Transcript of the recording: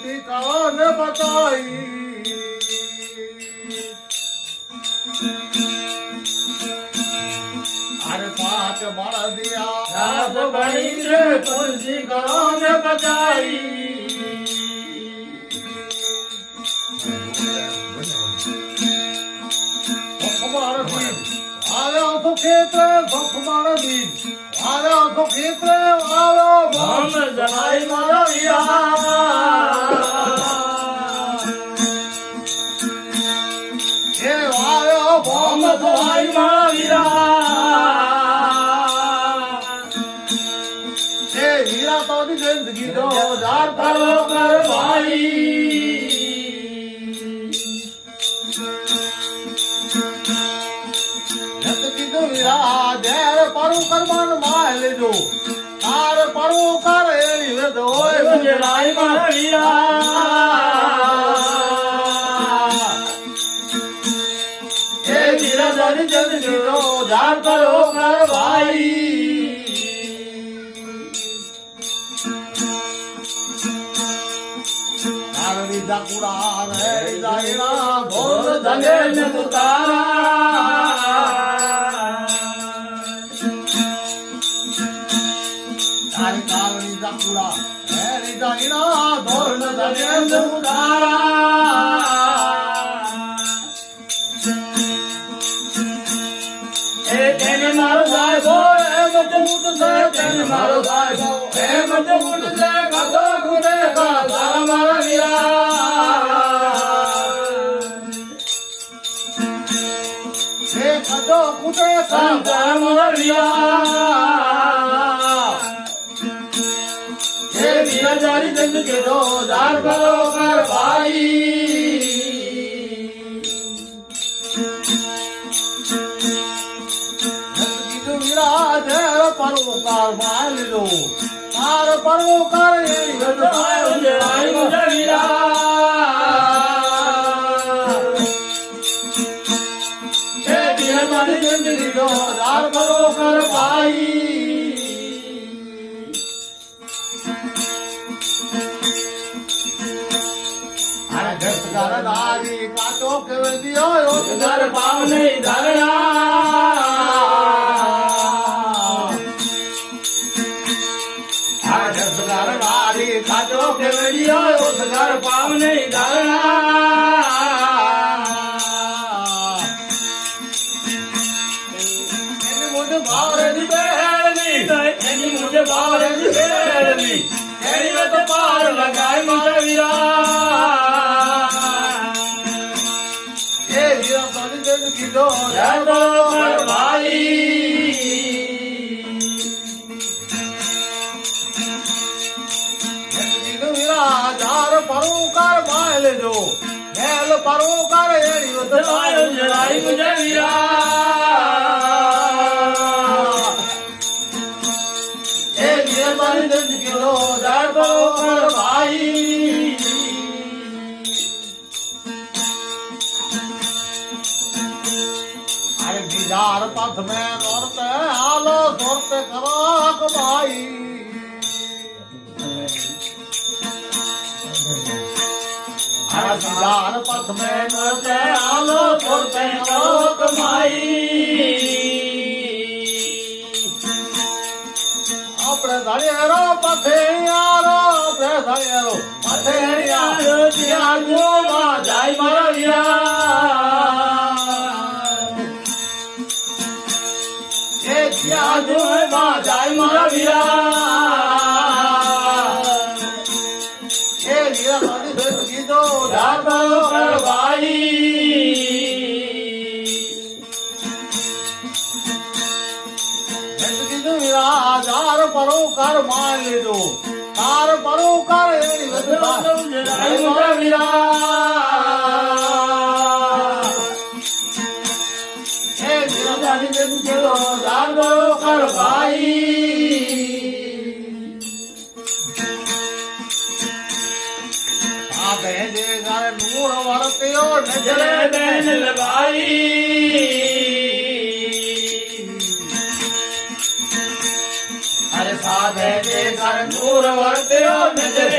तुलसी कान बताई अरे पाँच बड़ दिया रात बड़ी रे तुलसी कान बताई तो खेत्र सुखमण बीज वालो तो खेत्र वालो हम जनाई मारा वीरा ये वालो हम जनाई मारा वीरा ये वीरा तो जिंदगी दो हजार करो कर भाई जर परु करमन माल जो तार परु कर एड़ी वेद होए जनाई मारा वीरा हे वीरा जन जन जीरो जार करो कर भाई तारवी जाकुड़ा रे जाइना भोर धने ने तुतारा कावड़ी जाकुड़ा रे जाइना भोर धने तुतारा तेने मारो साहिबो मत मुट से तेने मारो साहिबो मत मुट से कतो खुदे का सारा मारा वीरा हे कतो खुदे का सारा मारा वीरा हे वीरा जारी जंग के दो दार करो कर भाई परोकार मान लो तार परोकार जनाई मुझे वीरा हे वीरा जारी जिंदगी दो दार करो कर भाई अरे घर दादी का तो के दियो घर पाव नहीं धरना खाजो के वीडियो उस घर पाव नहीं धरना मुझे भावरे दी बेहड़नी मुझे भावरे दी बेहड़नी तेरी में तो पार लगाई मारा वीरा ये वीरा तो जिंदगी दो भाई हजार परोकार माल जो मेल परोकार एड़ी जनाई मुझे वीरा ये वीरा बारी जिंदगी दो दार परोकार भाई अरे बिजार पथ में दौड़ते आलो दौड़ते कराक भाई बिजार पथ में दौड़ते आलो दौड़ते कराक भाई अपने धड़ेरो पथेयारो अपने धड़ेरो पथेयारो जिया जो मा जाई मारा वीरा ये जिया जो मा जाई मारा वीरा ये वीरा साडी जिंदगी दो दार करो कर भाई हजार परोकार मान लो तार परोकार जनाई मुझे वीरा हे वीरा जारी जिंदगी दो दार करो कर भाई घर नूर वरत्यो नजरे बैन लगाई अरे साधे के घर नूर वरत्यो नजरे